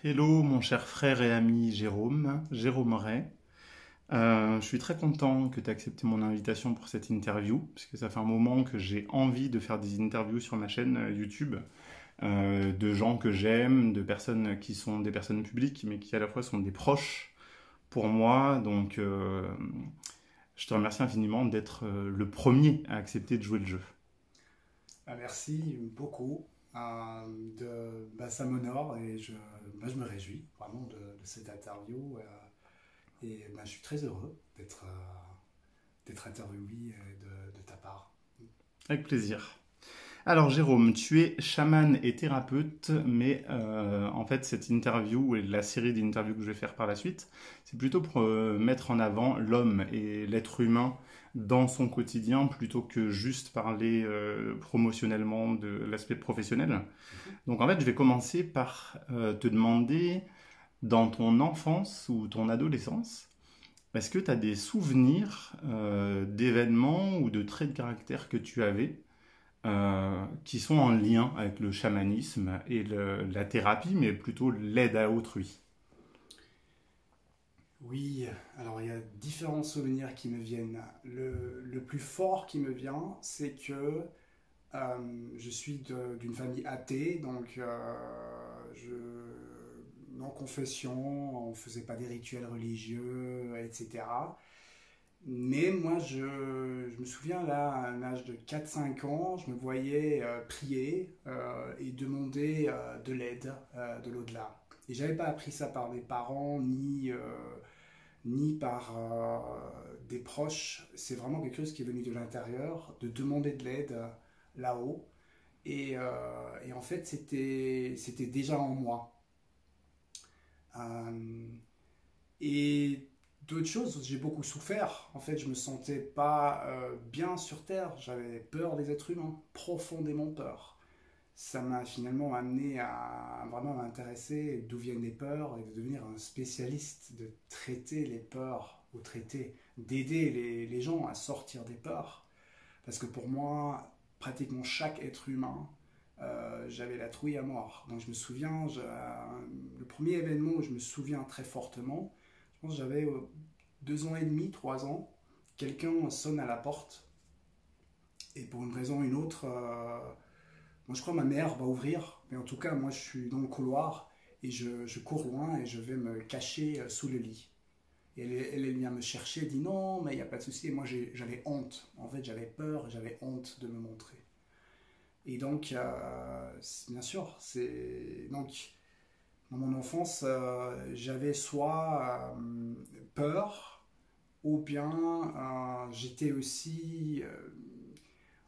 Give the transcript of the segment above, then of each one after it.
Hello mon cher frère et ami Jérôme Ray. Je suis très content que tu aies accepté mon invitation pour cette interview, parce que ça fait un moment que j'ai envie de faire des interviews sur ma chaîne YouTube, de gens que j'aime, de personnes qui sont des personnes publiques, mais qui à la fois sont des proches pour moi. Donc je te remercie infiniment d'être le premier à accepter de jouer le jeu. Merci beaucoup. Ça m'honore et je me réjouis vraiment de cette interview. Je suis très heureux d'être interviewé de ta part. Avec plaisir. Alors Jérôme, tu es chaman et thérapeute, mais en fait cette interview et la série d'interviews que je vais faire par la suite, c'est plutôt pour mettre en avant l'homme et l'être humain dans son quotidien plutôt que juste parler promotionnellement de l'aspect professionnel. Donc en fait je vais commencer par te demander, dans ton enfance ou ton adolescence, est-ce que tu as des souvenirs d'événements ou de traits de caractère que tu avais qui sont en lien avec le chamanisme et la thérapie, mais plutôt l'aide à autrui. Oui, alors il y a différents souvenirs qui me viennent. Le plus fort qui me vient, c'est que je suis d'une famille athée, non confession, on ne faisait pas des rituels religieux, etc. Mais moi, je me souviens là, à un âge de 4 5 ans, je me voyais prier et demander de l'aide de l'au-delà. Et j'avais pas appris ça par mes parents ni par des proches. C'est vraiment quelque chose qui est venu de l'intérieur, de demander de l'aide là-haut. Et en fait, c'était déjà en moi. Euh, et d'autres choses, j'ai beaucoup souffert. En fait, je me sentais pas bien sur Terre. J'avais peur des êtres humains, profondément peur. Ça m'a finalement amené à vraiment m'intéresser d'où viennent les peurs et de devenir un spécialiste, de traiter les peurs ou d'aider les gens à sortir des peurs. Parce que pour moi, pratiquement chaque être humain, j'avais la trouille à mort. Donc je me souviens, le premier événement où je me souviens très fortement, je pense que j'avais 2 ans et demi, 3 ans, quelqu'un sonne à la porte et pour une raison ou une autre, moi je crois que ma mère va ouvrir, mais en tout cas moi je suis dans le couloir et je cours loin et je vais me cacher sous le lit. Et elle vient me chercher, elle dit non, mais il n'y a pas de souci. Et moi j'avais honte, en fait j'avais peur, j'avais honte de me montrer. Et donc, bien sûr, dans mon enfance, j'avais soit peur, ou bien j'étais aussi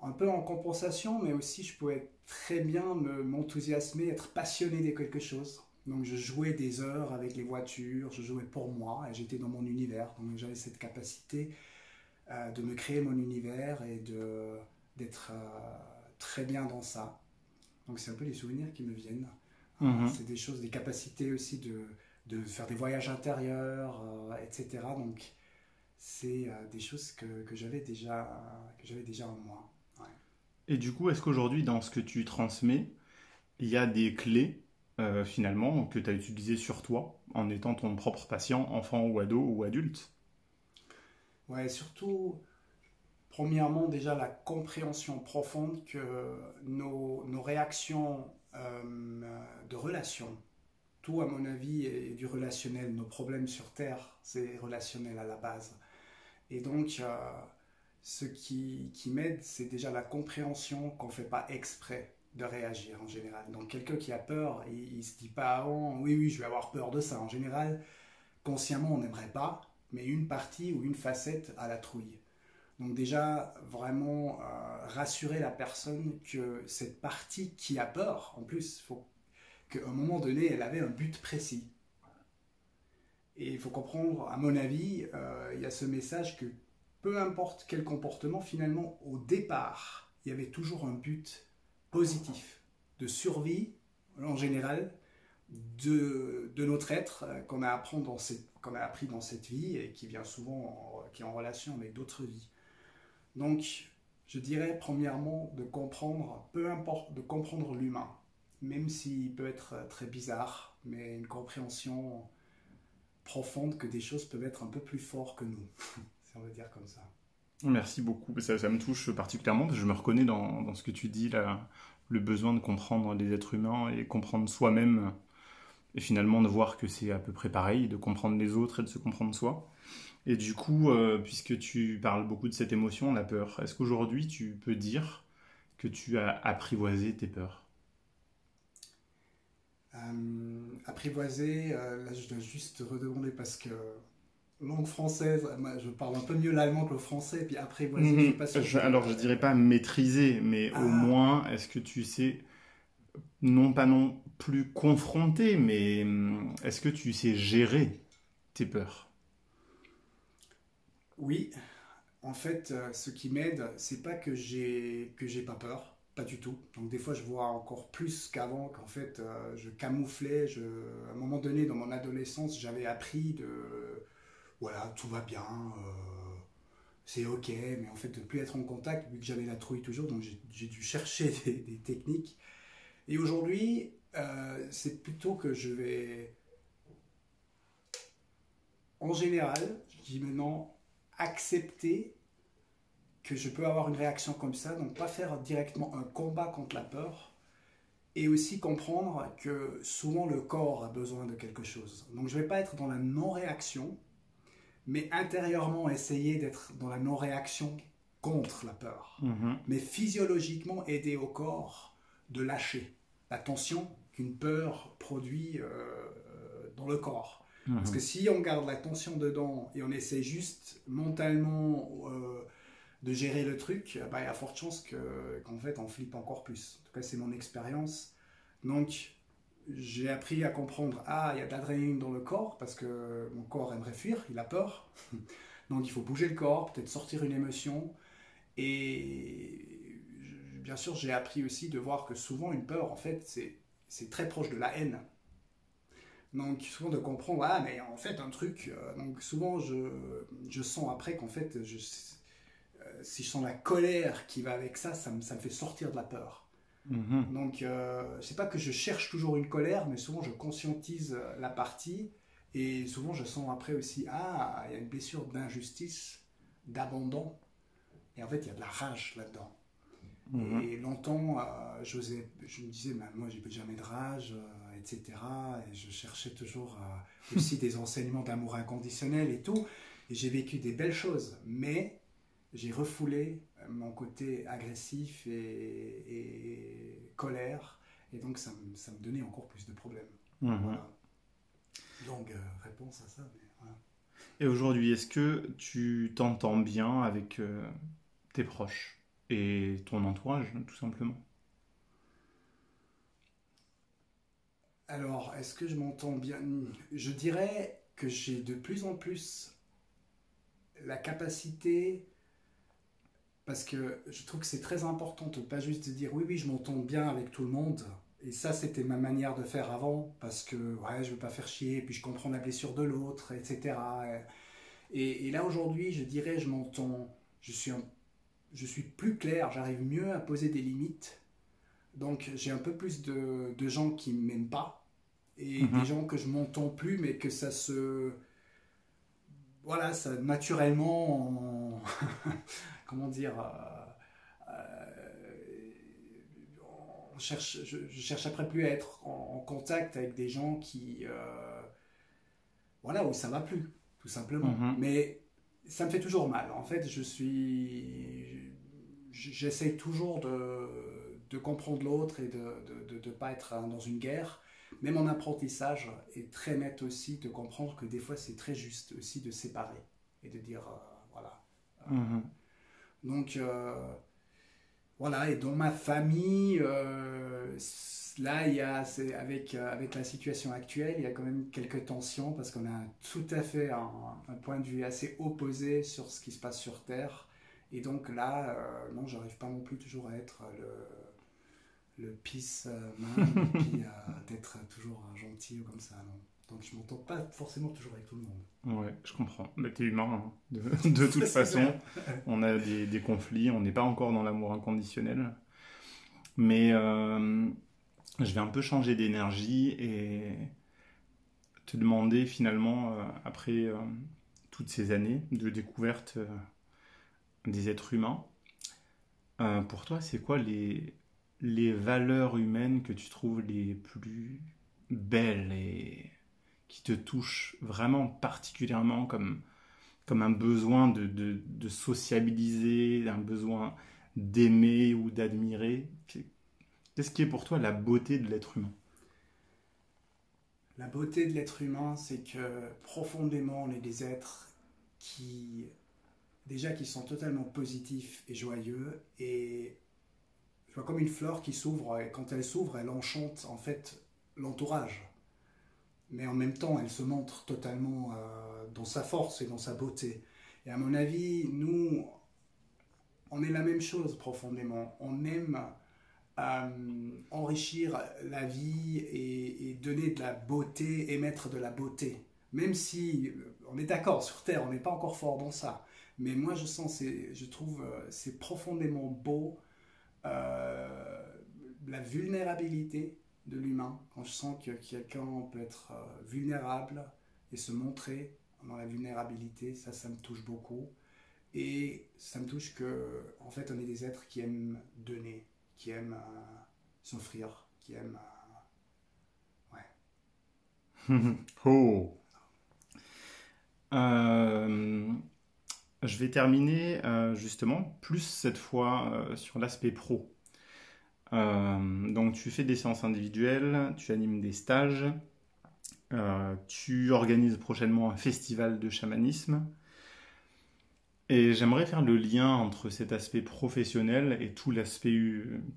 un peu en compensation, mais aussi je pouvais très bien m'enthousiasmer, être passionné de quelque chose. Donc je jouais des heures avec les voitures, je jouais pour moi et j'étais dans mon univers. Donc j'avais cette capacité de me créer mon univers et d'être très bien dans ça. Donc c'est un peu les souvenirs qui me viennent. Mhm. C'est des choses, des capacités aussi de faire des voyages intérieurs, etc. Donc c'est des choses que j'avais déjà en moi. Ouais. Et du coup, est-ce qu'aujourd'hui, dans ce que tu transmets, il y a des clés, finalement, que tu as utilisées sur toi, en étant ton propre patient, enfant ou ado ou adulte? Ouais, surtout, premièrement, déjà la compréhension profonde que nos réactions de relation, tout à mon avis est du relationnel. Nos problèmes sur Terre, c'est relationnel à la base. Et donc, ce qui m'aide, c'est déjà la compréhension qu'on ne fait pas exprès de réagir en général. Donc quelqu'un qui a peur, il ne se dit pas avant, oui, oui, je vais avoir peur de ça. En général, consciemment, on n'aimerait pas, mais une partie ou une facette à la trouille. Donc déjà, vraiment rassurer la personne que cette partie qui a peur, en plus, il faut qu'à un moment donné, elle avait un but précis. Et il faut comprendre, à mon avis, il y a ce message que peu importe quel comportement, finalement, au départ, il y avait toujours un but positif de survie, en général, de notre être qu'on a appris dans cette vie et qui vient souvent, qui est en relation avec d'autres vies. Donc, je dirais premièrement de comprendre, peu importe, de comprendre l'humain même s'il peut être très bizarre, mais une compréhension profonde que des choses peuvent être un peu plus fortes que nous, si on veut dire comme ça. Merci beaucoup. Ça me touche particulièrement parce que je me reconnais dans ce que tu dis, là, le besoin de comprendre les êtres humains et comprendre soi-même, et finalement de voir que c'est à peu près pareil, de comprendre les autres et de se comprendre soi. Et du coup, puisque tu parles beaucoup de cette émotion, la peur, est-ce qu'aujourd'hui tu peux dire que tu as apprivoisé tes peurs? Apprivoiser, là je dois juste redemander parce que langue française, moi, je parle un peu mieux l'allemand que le français, et puis apprivoiser, je suis pas sûr que... Alors je dirais pas maîtriser, mais au Ah, moins, est-ce que tu sais, non pas non plus confronter, mais est-ce que tu sais gérer tes peurs? oui, en fait, ce qui m'aide, c'est pas que j'ai pas peur, pas du tout. Donc des fois, je vois encore plus qu'avant qu'en fait, je camouflais. À un moment donné, dans mon adolescence, j'avais appris de, voilà, tout va bien, c'est ok, mais en fait, de plus être en contact, vu que j'avais la trouille toujours, donc j'ai dû chercher des techniques. Et aujourd'hui, c'est plutôt que je vais, en général, je dis maintenant, accepter que je peux avoir une réaction comme ça, donc pas faire directement un combat contre la peur, et aussi comprendre que souvent le corps a besoin de quelque chose. Donc je ne vais pas être dans la non-réaction, mais intérieurement essayer d'être dans la non-réaction contre la peur. Mhm, Mais physiologiquement aider au corps de lâcher la tension qu'une peur produit dans le corps. Parce que mhm, si on garde la tension dedans et on essaie juste mentalement de gérer le truc, bah, il y a forte chance qu'en fait on flippe encore plus. En tout cas, c'est mon expérience. Donc, j'ai appris à comprendre, ah, il y a de l'adrénaline dans le corps parce que mon corps aimerait fuir, il a peur. Donc, il faut bouger le corps, peut-être sortir une émotion. Et bien sûr, j'ai appris aussi de voir que souvent une peur, en fait, c'est très proche de la haine. Donc, souvent de comprendre, ah, mais en fait, un truc. Donc, souvent, je sens après qu'en fait, si je sens la colère qui va avec ça, ça me fait sortir de la peur. mhm, Donc, c'est pas que je cherche toujours une colère, mais souvent je conscientise la partie. Et souvent, je sens après aussi, ah, il y a une blessure d'injustice, d'abandon. Et en fait, il y a de la rage là-dedans. mhm, Et longtemps, je me disais, bah, moi, j'ai jamais de rage, etc. Et je cherchais toujours aussi des enseignements d'amour inconditionnel et tout. Et j'ai vécu des belles choses, mais j'ai refoulé mon côté agressif et colère. Et donc, ça me donnait encore plus de problèmes. mhm. Voilà. Longue réponse à ça, mais voilà. Et aujourd'hui, est-ce que tu t'entends bien avec tes proches et ton entourage, tout simplement? Alors, est-ce que je m'entends bien? Je dirais que j'ai de plus en plus la capacité, parce que je trouve que c'est très important de ne pas juste dire oui, oui, je m'entends bien avec tout le monde. Et ça, c'était ma manière de faire avant, parce que ouais, je veux pas faire chier, puis je comprends la blessure de l'autre, etc. Et là, aujourd'hui, je dirais, je suis, je suis plus clair, j'arrive mieux à poser des limites. Donc, j'ai un peu plus de gens qui ne m'aiment pas, et des Mhm, gens que je m'entends plus, mais que ça se... Voilà, ça naturellement... comment dire, je cherche après plus à être en contact avec des gens qui, voilà, où ça va plus, tout simplement. mhm, Mais ça me fait toujours mal. En fait, j'essaye toujours de comprendre l'autre et de ne pas être dans une guerre. Mais mon apprentissage est très net aussi de comprendre que des fois c'est très juste aussi de séparer et de dire voilà. mhm. Donc voilà, et dans ma famille, là, avec la situation actuelle, il y a quand même quelques tensions parce qu'on a tout à fait un point de vue assez opposé sur ce qui se passe sur Terre. Et donc là, non, j'arrive pas non plus toujours à être le peace man et puis d'être toujours gentil ou comme ça, non. Donc je m'entends pas forcément toujours avec tout le monde. Ouais, je comprends. Mais t'es humain, hein. De toute C'est façon, bien. on a des conflits, on n'est pas encore dans l'amour inconditionnel. Mais je vais un peu changer d'énergie et te demander finalement, après toutes ces années de découverte des êtres humains, pour toi, c'est quoi les valeurs humaines que tu trouves les plus belles et qui te touchent vraiment particulièrement comme un besoin de sociabiliser, un besoin d'aimer ou d'admirer? Qu'est-ce qui est pour toi la beauté de l'être humain? La beauté de l'être humain, c'est que profondément, on est des êtres qui, déjà, qui sont totalement positifs et joyeux. Et je vois comme une fleur qui s'ouvre, et quand elle s'ouvre, elle enchante en fait l'entourage. Mais en même temps, elle se montre totalement dans sa force et dans sa beauté. Et à mon avis, nous, on est la même chose profondément. On aime enrichir la vie et donner de la beauté, émettre de la beauté. Même si on est d'accord, sur Terre, on n'est pas encore fort dans ça. Mais moi, je trouve, c'est profondément beau euh, la vulnérabilité de l'humain. Quand je sens que quelqu'un peut être vulnérable et se montrer dans la vulnérabilité, ça me touche beaucoup. Et ça me touche que, en fait, on est des êtres qui aiment donner, qui aiment s'offrir, qui aiment. Ouais. Oh. Euh, je vais terminer justement plus cette fois sur l'aspect pro. Donc tu fais des séances individuelles, tu animes des stages, tu organises prochainement un festival de chamanisme. Et j'aimerais faire le lien entre cet aspect professionnel et tout l'aspect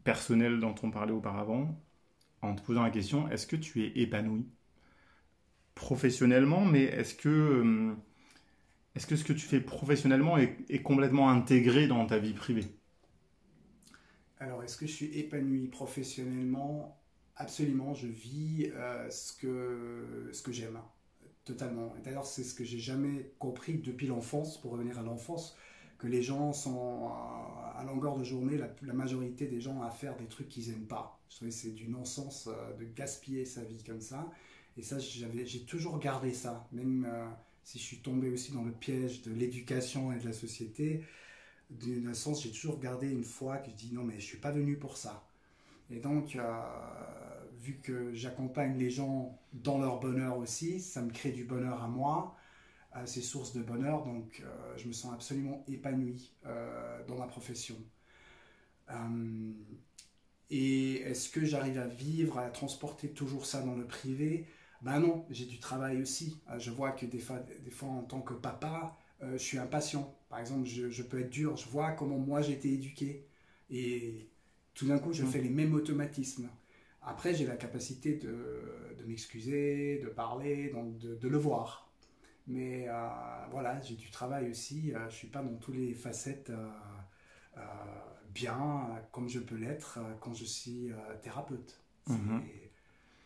personnel dont on parlait auparavant, en te posant la question, est-ce que tu es épanoui professionnellement, mais est-ce que ce que tu fais professionnellement est complètement intégré dans ta vie privée? Alors, est-ce que je suis épanoui professionnellement? Absolument, je vis ce que j'aime, totalement. Et d'ailleurs, c'est ce que j'ai jamais compris depuis l'enfance, pour revenir à l'enfance, que les gens sont à longueur de journée, la majorité des gens à faire des trucs qu'ils n'aiment pas. Je trouvais que c'est du non-sens de gaspiller sa vie comme ça. Et ça, j'ai toujours gardé ça, même si je suis tombé aussi dans le piège de l'éducation et de la société. D'un sens, j'ai toujours gardé une foi que je dis non, mais je suis pas venu pour ça. Et donc, vu que j'accompagne les gens dans leur bonheur aussi, ça me crée du bonheur à moi, c'est source de bonheur, donc je me sens absolument épanoui dans ma profession. Euh, et est-ce que j'arrive à vivre, à transporter toujours ça dans le privé? Ben non, j'ai du travail aussi. Je vois que des fois en tant que papa, je suis impatient. Par exemple, je peux être dur. Je vois comment moi j'ai été éduqué. Et tout d'un coup, je fais les mêmes automatismes. Après, j'ai la capacité de m'excuser, de parler, donc de le voir. Mais voilà, j'ai du travail aussi. Je ne suis pas dans toutes les facettes euh, bien comme je peux l'être quand je suis thérapeute. Mhm.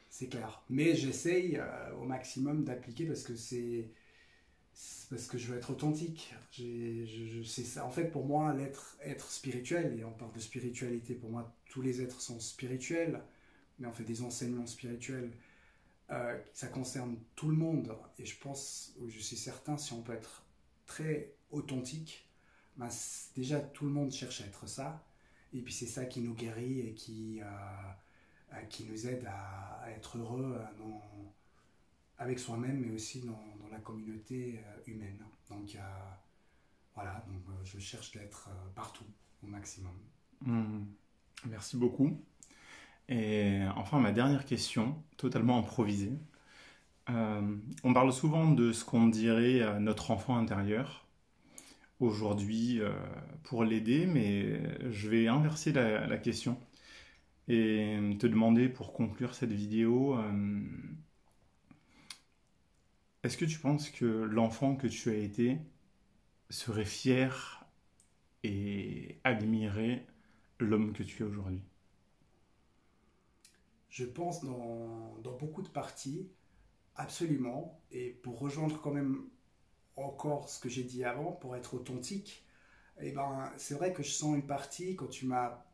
C'est clair. Mais j'essaye au maximum d'appliquer parce que je veux être authentique. C'est ça. En fait, pour moi, être spirituel, et on parle de spiritualité, pour moi, tous les êtres sont spirituels, mais on fait des enseignements spirituels. Ça concerne tout le monde. Et je pense, ou je suis certain, si on peut être très authentique, ben, déjà tout le monde cherche à être ça. Et puis c'est ça qui nous guérit et qui nous aide à être heureux avec soi-même, mais aussi dans la communauté humaine. Donc voilà, donc, je cherche d'être partout au maximum. Mhm. Merci beaucoup. Et enfin, ma dernière question, totalement improvisée. On parle souvent de ce qu'on dirait à notre enfant intérieur aujourd'hui pour l'aider, mais je vais inverser la question et te demander pour conclure cette vidéo, est-ce que tu penses que l'enfant que tu as été serait fier et admirer l'homme que tu es aujourd'hui? Je pense dans beaucoup de parties, absolument. Et pour rejoindre quand même encore ce que j'ai dit avant, pour être authentique, Et ben, c'est vrai que je sens une partie, quand tu m'as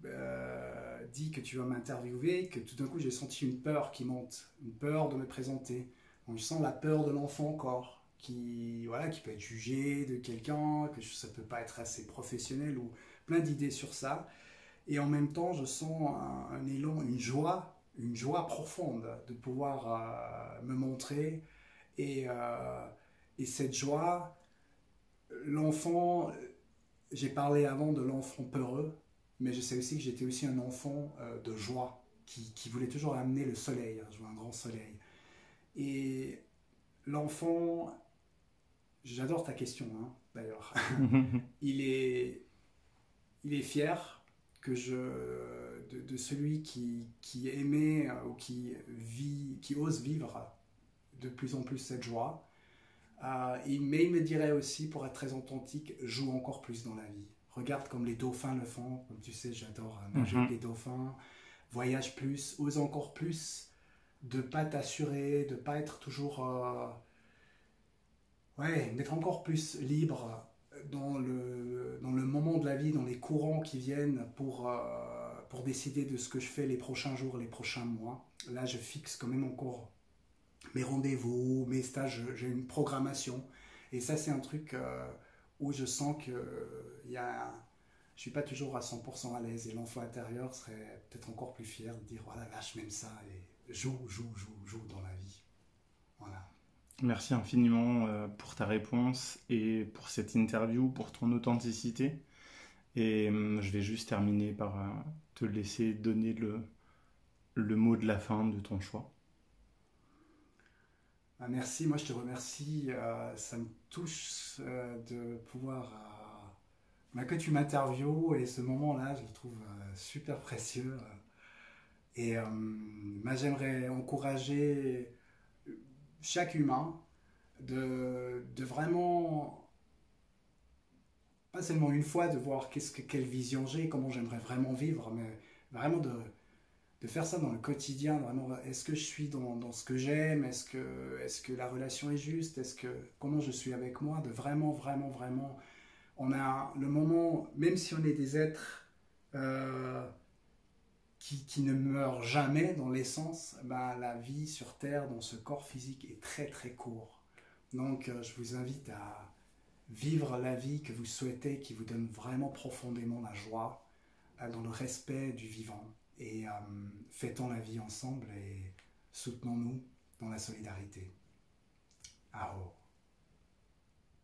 dit que tu vas m'interviewer, que tout d'un coup j'ai senti une peur qui monte, une peur de me présenter. Donc je sens la peur de l'enfant encore, voilà, qui peut être jugé de quelqu'un, que ça peut pas être assez professionnel ou plein d'idées sur ça. Et en même temps, je sens un élan, une joie profonde de pouvoir me montrer. Et, euh, et cette joie, l'enfant, j'ai parlé avant de l'enfant peureux, mais je sais aussi que j'étais aussi un enfant de joie, qui voulait toujours amener le soleil, hein, je vois un grand soleil. Et l'enfant, j'adore ta question, hein, d'ailleurs, il est, il est fier de celui qui aimait ou qui ose vivre de plus en plus cette joie. Mais il me dirait aussi, pour être très authentique, joue encore plus dans la vie. Regarde comme les dauphins le font. Comme tu sais, j'adore nager avec les dauphins. Voyage plus, ose encore plus de ne pas t'assurer, de ne pas être toujours... ouais, d'être encore plus libre dans le moment de la vie, dans les courants qui viennent pour décider de ce que je fais les prochains jours, les prochains mois. Là, je fixe quand même encore mes rendez-vous, mes stages, j'ai une programmation. Et ça, c'est un truc où je sens que je suis pas toujours à 100% à l'aise. Et l'enfant intérieur serait peut-être encore plus fier de dire, voilà, lâche même ça et joue dans la vie. Voilà. Merci infiniment pour ta réponse et pour cette interview, pour ton authenticité. Et je vais juste terminer par te laisser donner le mot de la fin de ton choix. Merci, moi je te remercie. Ça me touche de pouvoir que tu m'interviewes et ce moment-là, je le trouve super précieux. Et j'aimerais encourager chaque humain de vraiment, pas seulement une fois, de voir quelle vision j'ai, comment j'aimerais vraiment vivre, mais vraiment de faire ça dans le quotidien, vraiment, est-ce que je suis dans ce que j'aime, est-ce que la relation est juste, comment je suis avec moi, de vraiment, vraiment, vraiment, on a le moment, même si on est des êtres qui ne meurent jamais dans l'essence, ben, la vie sur Terre, dans ce corps physique, est très, très court. Donc, je vous invite à vivre la vie que vous souhaitez, qui vous donne vraiment profondément la joie, dans le respect du vivant. Et fêtons la vie ensemble et soutenons-nous dans la solidarité. Ao.